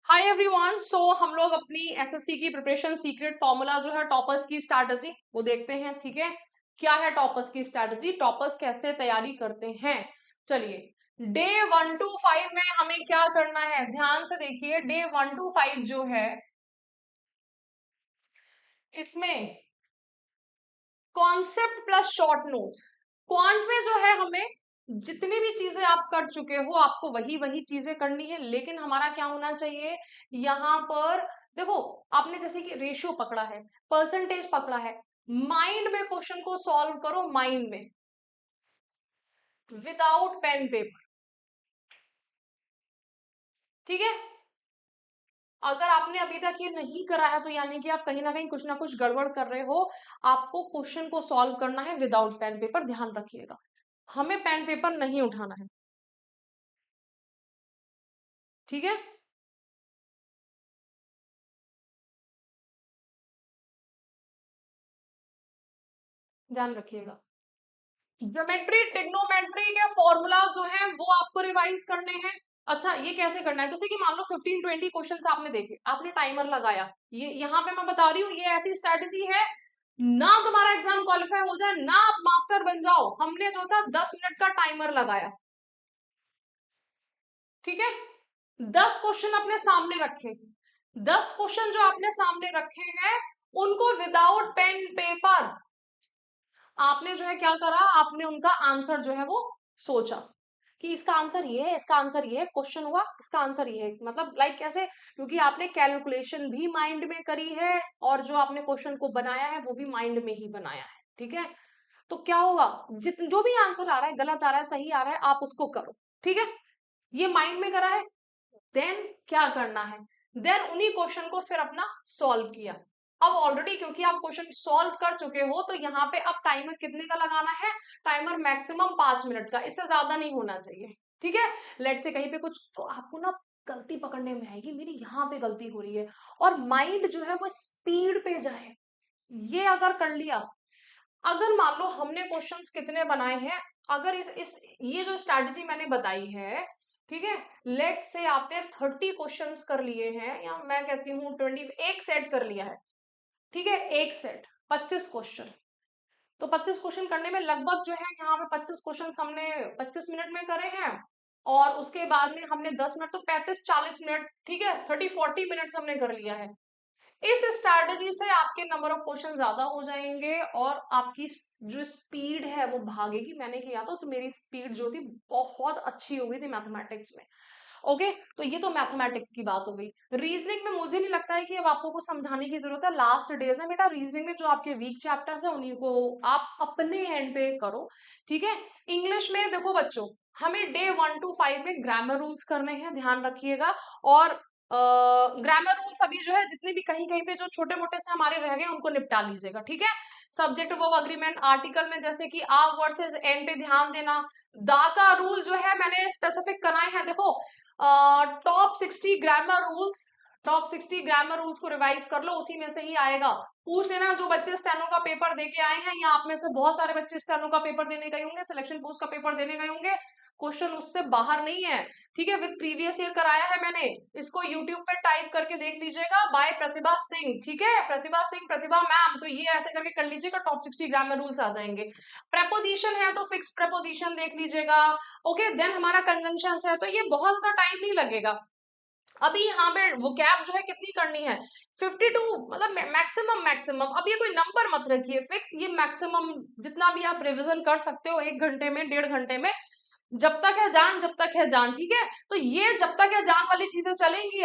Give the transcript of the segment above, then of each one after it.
Hi everyone. सो हम लोग अपनी एसएससी की प्रिपरेशन सीक्रेट फॉर्मूला जो है टॉपर्स की स्ट्रैटेजी वो देखते हैं। ठीक है, क्या है टॉपर्स की स्ट्रैटेजी, टॉपर्स कैसे तैयारी करते हैं। चलिए डे 1 to 5 में हमें क्या करना है, ध्यान से देखिए। डे 1 to 5 जो है इसमें concept plus short notes. Quant में जो है हमें जितनी भी चीजें आप कर चुके हो आपको वही वही चीजें करनी है, लेकिन हमारा क्या होना चाहिए यहाँ पर। देखो, आपने जैसे कि रेशियो पकड़ा है, परसेंटेज पकड़ा है, माइंड में क्वेश्चन को सॉल्व करो, माइंड में, विदाउट पेन पेपर। ठीक है, अगर आपने अभी तक ये नहीं करा है तो यानी कि आप कहीं ना कुछ गड़बड़ कर रहे हो। आपको क्वेश्चन को सॉल्व करना है विदाउट पेन पेपर, ध्यान रखिएगा। हमें पेन पेपर नहीं उठाना है। ठीक है, ध्यान रखिएगा। ज्योमेट्री ट्रिग्नोमेट्री के फॉर्मूलाज जो हैं वो आपको रिवाइज करने हैं। अच्छा, ये कैसे करना है, जैसे कि मान लो 15-20 क्वेश्चंस आपने देखे, आपने टाइमर लगाया। ये यहाँ पे मैं बता रही हूँ, ये ऐसी स्ट्रैटेजी है ना तुम्हारा एग्जाम क्वालिफाई हो जाए ना आप मास्टर बन जाओ। हमने जो था 10 मिनट का टाइमर लगाया। ठीक है, 10 क्वेश्चन अपने सामने रखे। 10 क्वेश्चन जो आपने सामने रखे हैं उनको विदाउट पेन पेपर आपने जो है क्या करा, आपने उनका आंसर जो है वो सोचा कि इसका आंसर ये है, इसका आंसर ये है, क्वेश्चन हुआ इसका आंसर ये है, मतलब लाइक कैसे, क्योंकि आपने कैलकुलेशन भी माइंड में करी है और जो आपने क्वेश्चन को बनाया है वो भी माइंड में ही बनाया है। ठीक है, तो क्या होगा, जित जो भी आंसर आ रहा है, गलत आ रहा है सही आ रहा है, आप उसको करो। ठीक है, ये माइंड में करा है। देन क्या करना है, देन उन्हीं क्वेश्चन को फिर अपना सॉल्व किया। अब ऑलरेडी क्योंकि आप क्वेश्चन सॉल्व कर चुके हो तो यहाँ पे अब टाइमर कितने का लगाना है, टाइमर मैक्सिमम 5 मिनट का, इससे ज्यादा नहीं होना चाहिए। ठीक है, लेट से कहीं पे कुछ तो आपको ना गलती पकड़ने में आएगी, मेरी यहाँ पे गलती हो रही है, और माइंड जो है वो स्पीड पे जाए। ये अगर कर लिया, अगर मान लो हमने क्वेश्चंस कितने बनाए हैं, अगर इस ये जो स्ट्रैटेजी मैंने बताई है, ठीक है, लेट से आपने 30 क्वेश्चंस कर लिए हैं, या मैं कहती हूँ 20, एक सेट कर लिया है। ठीक है, एक सेट 25 क्वेश्चन, तो 25 क्वेश्चन करने में लगभग जो है यहाँ पे 25 क्वेश्चन हमने 25 मिनट में करे हैं, और उसके बाद में हमने 10 मिनट, तो 35-40 मिनट, ठीक है, 30-40 मिनट्स हमने कर लिया है। इस स्ट्रैटेजी से आपके नंबर ऑफ क्वेश्चन ज्यादा हो जाएंगे और आपकी जो स्पीड है वो भागेगी। मैंने किया तो मेरी स्पीड जो थी बहुत अच्छी हो गई थी मैथमेटिक्स में। ओके, तो ये तो मैथमेटिक्स की बात हो गई। रीजनिंग में मुझे नहीं लगता है कि अब आपको कुछ समझाने की जरूरत है, लास्ट डेज है बेटा। रीजनिंग में जो आपके वीक चैप्टर्स है उन्हीं को आप अपने एंड पे करो। ठीक है, इंग्लिश में देखो बच्चों, हमें डे 1 to 5 में ग्रामर रूल्स करने हैं, ध्यान रखिएगा। और ग्रामर रूल्स अभी जो है जितने भी कहीं कहीं पे जो छोटे मोटे से हमारे रह गए उनको निपटा लीजिएगा। ठीक है, सब्जेक्ट वर्ब अग्रीमेंट आर्टिकल में जैसे कि आप वर्सेस एन पे ध्यान देना। दा का रूल जो है मैंने स्पेसिफिक कराए हैं, देखो टॉप 60 ग्रामर रूल्स को रिवाइज कर लो, उसी में से ही आएगा। पूछ लेना जो बच्चे स्टेनो का पेपर दे के आए हैं, या आप में से बहुत सारे बच्चे स्टेनो का पेपर देने गए होंगे, सिलेक्शन पोस्ट का पेपर देने गए होंगे, क्वेश्चन उससे बाहर नहीं है। ठीक है, विद प्रीवियस ईयर कराया है मैंने, इसको यूट्यूब पे टाइप करके देख लीजिएगा, बाय प्रतिभा सिंह। ठीक है, प्रतिभा सिंह, प्रतिभा मैम, तो ये ऐसे करके कर लीजिएगा, टॉप 60 ग्रामर रूल्स आ जाएंगे। प्रेपोजिशन है तो फिक्स प्रेपोजिशन देख लीजिएगा। ओके, देन हमारा कंजंक्शंस है, तो ये बहुत ज्यादा टाइम नहीं लगेगा। अभी यहाँ पे वो कैप जो है कितनी करनी है, 52, मतलब मैक्सिमम मैक्सिमम। अब ये कोई नंबर मत रखिए फिक्स, ये मैक्सिमम जितना भी आप रिवीजन कर सकते हो 1 घंटे में, 1.5 घंटे में, जब तक है जान, जब तक है जान। ठीक है, तो ये जब तक है जान वाली चीजें चलेंगी।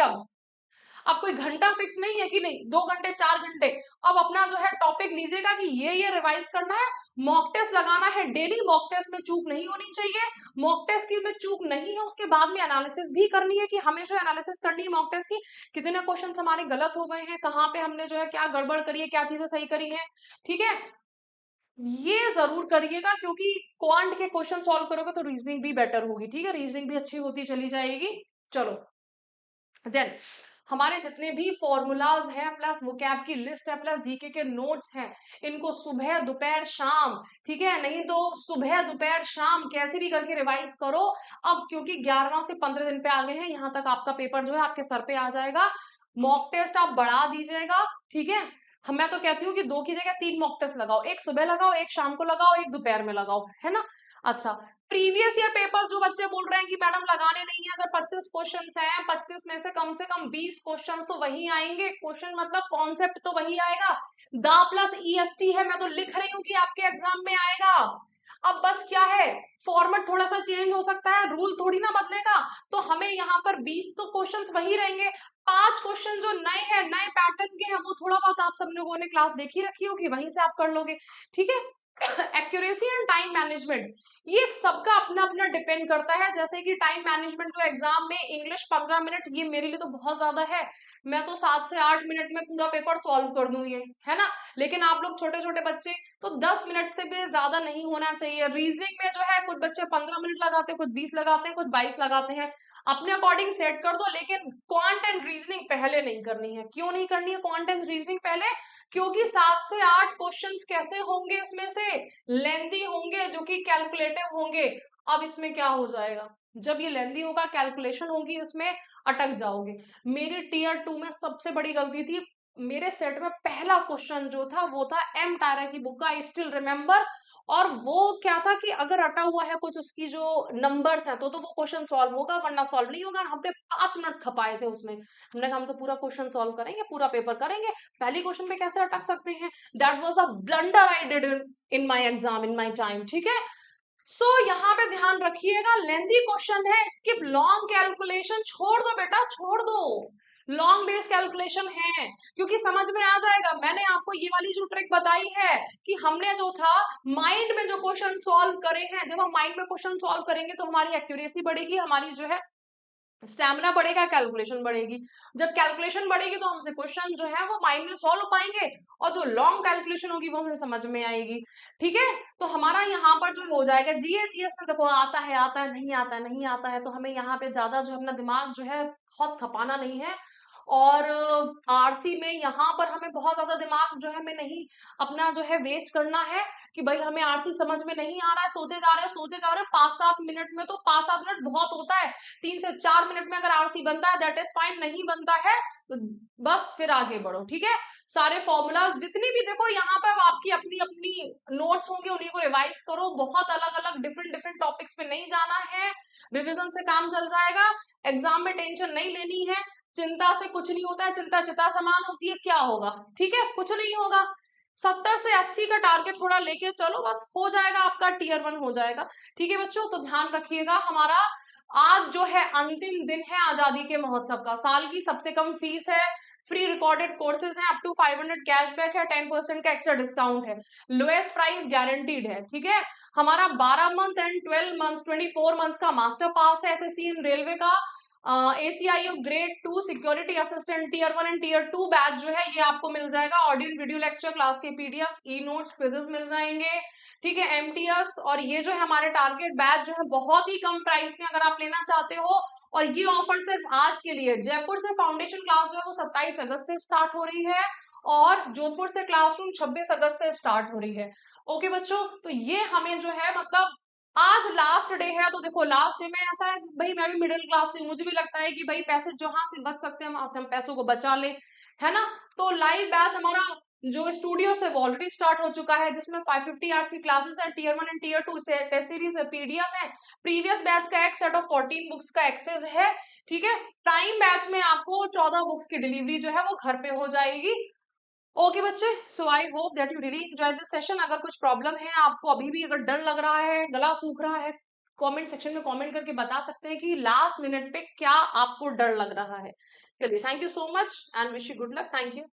अब कोई घंटा फिक्स नहीं है कि नहीं 2 घंटे 4 घंटे। अब अपना जो है टॉपिक लीजिएगा कि ये रिवाइज करना है, मॉक टेस्ट लगाना है डेली, मॉक टेस्ट में चूक नहीं होनी चाहिए। मॉक टेस्ट की में चूक नहीं है उसके बाद में एनालिसिस भी करनी है, कि हमें जो एनालिसिस करनी है मॉक टेस्ट की, कितने क्वेश्चन हमारे गलत हो गए हैं, कहाँ पे हमने जो है क्या गड़बड़ करी है, क्या चीजें सही करी है। ठीक है, ये जरूर करिएगा, क्योंकि क्वांट के क्वेश्चन सॉल्व करोगे तो रीजनिंग भी बेटर होगी। ठीक है, रीजनिंग भी अच्छी होती चली जाएगी। चलो, देन हमारे जितने भी फॉर्मूलाज हैं प्लस वोकैब की लिस्ट है प्लस जीके के नोट्स हैं, इनको सुबह दोपहर शाम, ठीक है, नहीं तो सुबह दोपहर शाम कैसे भी करके रिवाइज करो। अब क्योंकि 11वां से 15 दिन पे आ गए हैं, यहाँ तक आपका पेपर जो है आपके सर पे आ जाएगा। मॉक टेस्ट आप बढ़ा दीजिएगा, ठीक है। मैं तो कहती हूँ कि 2 की जगह 3 मॉक टेस्ट लगाओ, एक सुबह लगाओ, एक शाम को लगाओ, एक दोपहर में लगाओ, है ना। अच्छा, प्रीवियस ईयर पेपर्स जो बच्चे बोल रहे हैं कि मैडम लगाने नहीं है, अगर 25 क्वेश्चंस हैं, 25 में से कम 20 क्वेश्चंस तो वही आएंगे। क्वेश्चन मतलब कॉन्सेप्ट तो वही आएगा। दा प्लस ईएसटी है, मैं तो लिख रही हूँ कि आपके एग्जाम में आएगा। अब बस क्या है, फॉर्मेट थोड़ा सा चेंज हो सकता है, रूल थोड़ी ना बदलेगा। तो हमें यहाँ पर 20 तो क्वेश्चंस वही रहेंगे। 5 क्वेश्चन जो नए हैं, नए पैटर्न के हैं, वो थोड़ा बहुत आप सब लोगों ने क्लास देखी रखी होगी, वहीं से आप कर लोगे, ठीक है। एक्यूरेसी एंड टाइम मैनेजमेंट, ये सबका अपना अपना डिपेंड करता है। जैसे कि टाइम मैनेजमेंट को एग्जाम में इंग्लिश 15 मिनट, ये मेरे लिए तो बहुत ज्यादा है, मैं तो 7 से 8 मिनट में पूरा पेपर सॉल्व कर दूं, ये है ना। लेकिन आप लोग छोटे छोटे बच्चे तो 10 मिनट से भी ज्यादा नहीं होना चाहिए। रीजनिंग में जो है कुछ बच्चे 15 मिनट लगाते हैं, कुछ 20 लगाते हैं, कुछ 22 लगाते हैं, अपने अकॉर्डिंग सेट कर दो। लेकिन क्वांट एंड रीजनिंग पहले नहीं करनी है। क्यों नहीं करनी है क्वांट एंड रीजनिंग पहले? क्योंकि 7 से 8 क्वेश्चंस कैसे होंगे, इसमें से लेंदी होंगे, जो कि कैलकुलेटिव होंगे। अब इसमें क्या हो जाएगा, जब ये लेंदी होगा, कैलकुलेशन होगी, इसमें अटक जाओगे। मेरी टीयर 2 में सबसे बड़ी गलती थी, मेरे सेट में पहला क्वेश्चन जो था वो था एम टायरा की बुक का, आई स्टिल रिमेम्बर। और वो क्या था कि अगर रटा हुआ है कुछ उसकी जो नंबर्स है तो वो क्वेश्चन सॉल्व होगा, वरना सॉल्व नहीं होगा। हमने 5 मिनट खपाए थे उसमें, हमने कहा हम तो पूरा क्वेश्चन सॉल्व करेंगे, पूरा पेपर करेंगे, पहली क्वेश्चन पे कैसे अटक सकते हैं। That was a blunder I did in my exam, in my time, ठीक है। सो यहाँ पे ध्यान रखिएगा, लेंथी क्वेश्चन है, स्किप लॉन्ग कैलकुलेशन, छोड़ दो बेटा, छोड़ दो। लॉन्ग बेस कैलकुलेशन है, क्योंकि समझ में आ जाएगा। मैंने आपको ये वाली जो ट्रिक बताई है कि हमने जो था माइंड में जो क्वेश्चन सॉल्व करे हैं, जब हम माइंड में क्वेश्चन सॉल्व करेंगे तो हमारी एक्यूरेसी बढ़ेगी, हमारी जो है स्टैमिना बढ़ेगा, कैलकुलेशन बढ़ेगी। जब कैलकुलेशन बढ़ेगी तो हमसे क्वेश्चन जो है वो माइंड में सॉल्व हो पाएंगे, और जो लॉन्ग कैलकुलेशन होगी वो हमें समझ में आएगी, ठीक है। तो हमारा यहाँ पर जो हो जाएगा, जीएस में देखो आता है, आता है, नहीं आता है, नहीं आता है, तो हमें यहाँ पे ज्यादा जो अपना दिमाग जो है बहुत खपाना नहीं है। और आरसी में यहाँ पर हमें बहुत ज्यादा दिमाग जो है हमें नहीं अपना जो है वेस्ट करना है कि भाई हमें आरसी समझ में नहीं आ रहा है, सोचे जा रहे हैं, सोचे जा रहे हैं 5-7 मिनट में, तो 5-7 मिनट बहुत होता है। 3 से 4 मिनट में अगर आरसी बनता है दैट इज फाइन, नहीं बनता है तो बस फिर आगे बढ़ो, ठीक है। सारे फॉर्मूला जितनी भी देखो यहाँ पर आपकी अपनी अपनी नोट्स होंगे, उन्हीं को रिवाइज करो। बहुत अलग अलग डिफरेंट डिफरेंट टॉपिक्स पे नहीं जाना है, रिविजन से काम चल जाएगा। एग्जाम में टेंशन नहीं लेनी है, चिंता से कुछ नहीं होता है, चिंता चिता समान होती है, क्या होगा, ठीक है, कुछ नहीं होगा। 70 से 80 का टारगेट थोड़ा लेके चलो, बस हो जाएगा आपका टीयर 1 हो जाएगा, ठीक है बच्चों। तो ध्यान रखिएगा, हमारा आज जो है अंतिम दिन है आजादी के महोत्सव का। साल की सबसे कम फीस है, फ्री रिकॉर्डेड कोर्सेज हैं, अप टू 500 कैशबैक है, 10% का एक्स्ट्रा डिस्काउंट है, लोएस्ट प्राइस गारंटीड है, ठीक है। हमारा 12 मंथ एंड 12 मंथ्स 24 मंथ्स का मास्टर पास है एसएससी इन रेलवे का। ACIO grade 2 security assistant tier 1 and tier 2 batch जो है ये आपको मिल जाएगा। ऑडियो वीडियो लेक्चर क्लास के PDF, ई नोट्स, क्विजेस मिल जाएंगे, ठीक है। MTS, और ये जो है हमारे टारगेट बैच जो है बहुत ही कम प्राइस में अगर आप लेना चाहते हो। और ये ऑफर सिर्फ आज के लिए, जयपुर से फाउंडेशन क्लास जो है वो 27 अगस्त से स्टार्ट हो रही है, और जोधपुर से क्लासरूम 26 अगस्त से स्टार्ट हो रही है। ओके बच्चों, तो ये हमें जो है मतलब आज लास्ट डे है, तो देखो लास्ट डे में ऐसा है भाई, मैं भी मिडिल क्लास से, मुझे भी लगता है कि भाई पैसे जहां से बच सकते हैं वहां से हम पैसों को बचा ले, है ना। तो लाइव बैच हमारा जो स्टूडियो से वो ऑलरेडी स्टार्ट हो चुका है, जिसमें 550 आवर्स की क्लासेस है, टीयर 1 एंड टीयर 2 से टेस्ट सीरीज है, PDF है, प्रीवियस बैच का एक सेट ऑफ 14 बुक्स का एक्सेस है, ठीक है। टाइम बैच में आपको 14 बुक्स की डिलीवरी जो है वो घर पे हो जाएगी। ओके बच्चे, so I hope that you really enjoy this session. अगर कुछ प्रॉब्लम है आपको, अभी भी अगर डर लग रहा है, गला सूख रहा है, कमेंट सेक्शन में कमेंट करके बता सकते हैं कि लास्ट मिनट पे क्या आपको डर लग रहा है। चलिए, thank you so much and wish you good luck, thank you.